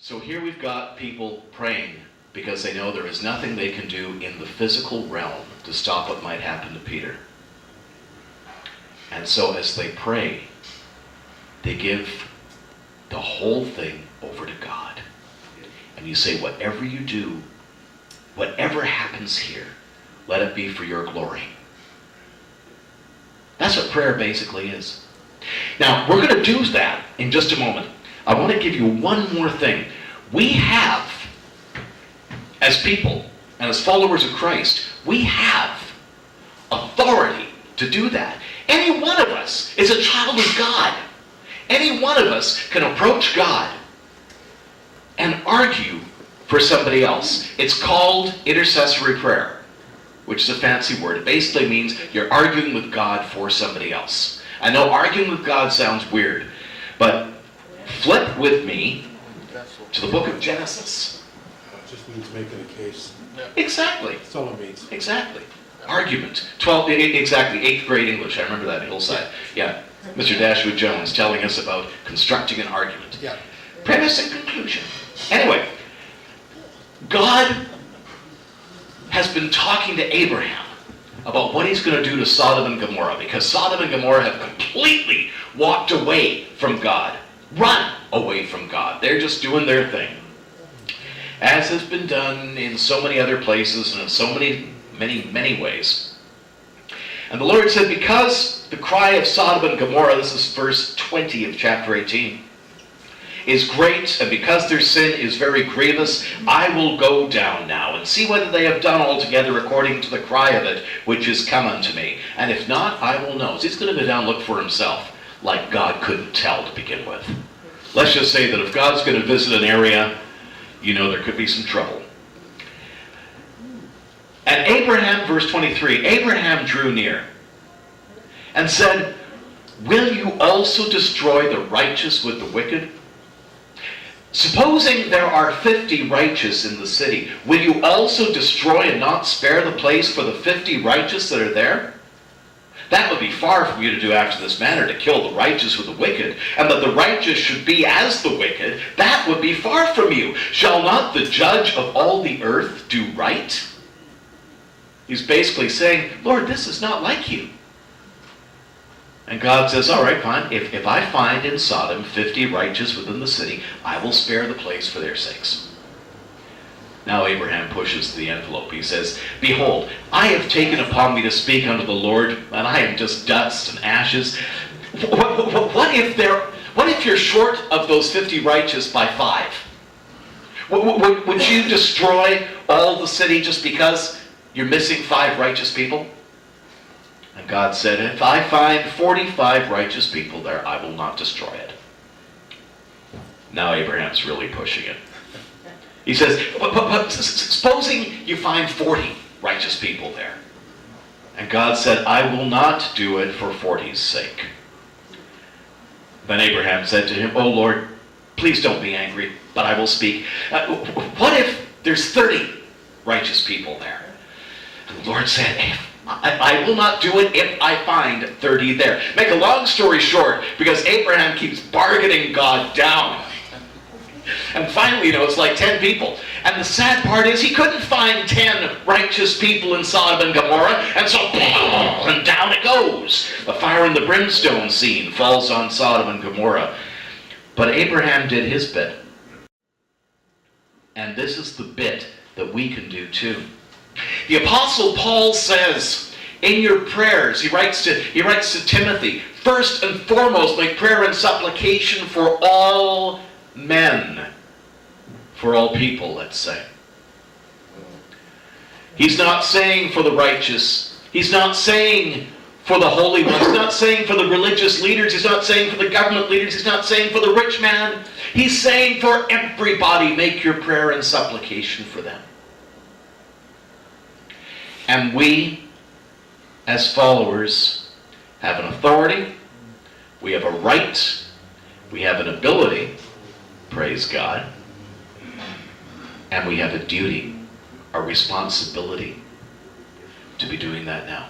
So here we've got people praying because they know there is nothing they can do in the physical realm to stop what might happen to Peter. And so as they pray, they give the whole thing over to God. And you say, whatever you do, whatever happens here, let it be for your glory. That's what prayer basically is. Now, we're going to do that in just a moment. I want to give you one more thing. We have, as people and as followers of Christ, we have authority to do that. Any one of us is a child of God. Any one of us can approach God and argue for somebody else. It's called intercessory prayer, which is a fancy word. It basically means you're arguing with God for somebody else. I know arguing with God sounds weird, but flip with me to the book of Genesis. It just means making a case. Exactly. That's all it means. Exactly. Argument. 8th grade English. I remember that in Hillside. Yeah. Mr. Dashwood Jones telling us about constructing an argument. Yeah. Premise and conclusion. Anyway, God has been talking to Abraham about what he's going to do to Sodom and Gomorrah, because Sodom and Gomorrah have completely walked away from God, run away from God. They're just doing their thing, as has been done in so many other places and in so many ways. And the Lord said, because the cry of Sodom and Gomorrah, this is verse 20 of chapter 18, is great, and because their sin is very grievous, I will go down now and see whether they have done altogether according to the cry of it which is come unto me. And if not, I will know. So he's going to go down and look for himself, like God couldn't tell to begin with. Let's just say that if God's going to visit an area, you know there could be some trouble. And Abraham, verse 23, Abraham drew near and said, will you also destroy the righteous with the wicked? Supposing there are 50 righteous in the city, will you also destroy and not spare the place for the 50 righteous that are there? That would be far from you to do after this manner, to kill the righteous with the wicked, and that the righteous should be as the wicked. That would be far from you. Shall not the judge of all the earth do right? He's basically saying, Lord, this is not like you. And God says, all right, fine. If I find in Sodom 50 righteous within the city, I will spare the place for their sakes. Now Abraham pushes the envelope. He says, behold, I have taken upon me to speak unto the Lord, and I am just dust and ashes. What if you're short of those 50 righteous by 5? Would you destroy all the city just because you're missing 5 righteous people? And God said, if I find 45 righteous people there, I will not destroy it. Now Abraham's really pushing it. He says, but supposing you find 40 righteous people there. And God said, I will not do it for 40's sake. Then Abraham said to him, oh Lord, please don't be angry, but I will speak. What if there's 30 righteous people there? And the Lord said, I will not do it if I find 30 there. Make a long story short, because Abraham keeps bargaining God down. And finally, it's like 10 people. And the sad part is he couldn't find 10 righteous people in Sodom and Gomorrah. And so, and down it goes. The fire and the brimstone scene falls on Sodom and Gomorrah. But Abraham did his bit. And this is the bit that we can do too. The Apostle Paul says, in your prayers, he writes to Timothy, first and foremost, make prayer and supplication for all men, for all people, let's say. He's not saying for the righteous. He's not saying for the holy ones. He's not saying for the religious leaders. He's not saying for the government leaders. He's not saying for the rich man. He's saying for everybody, make your prayer and supplication for them. And we, as followers, have an authority, we have a right, we have an ability, praise God, and we have a duty, a responsibility to be doing that now.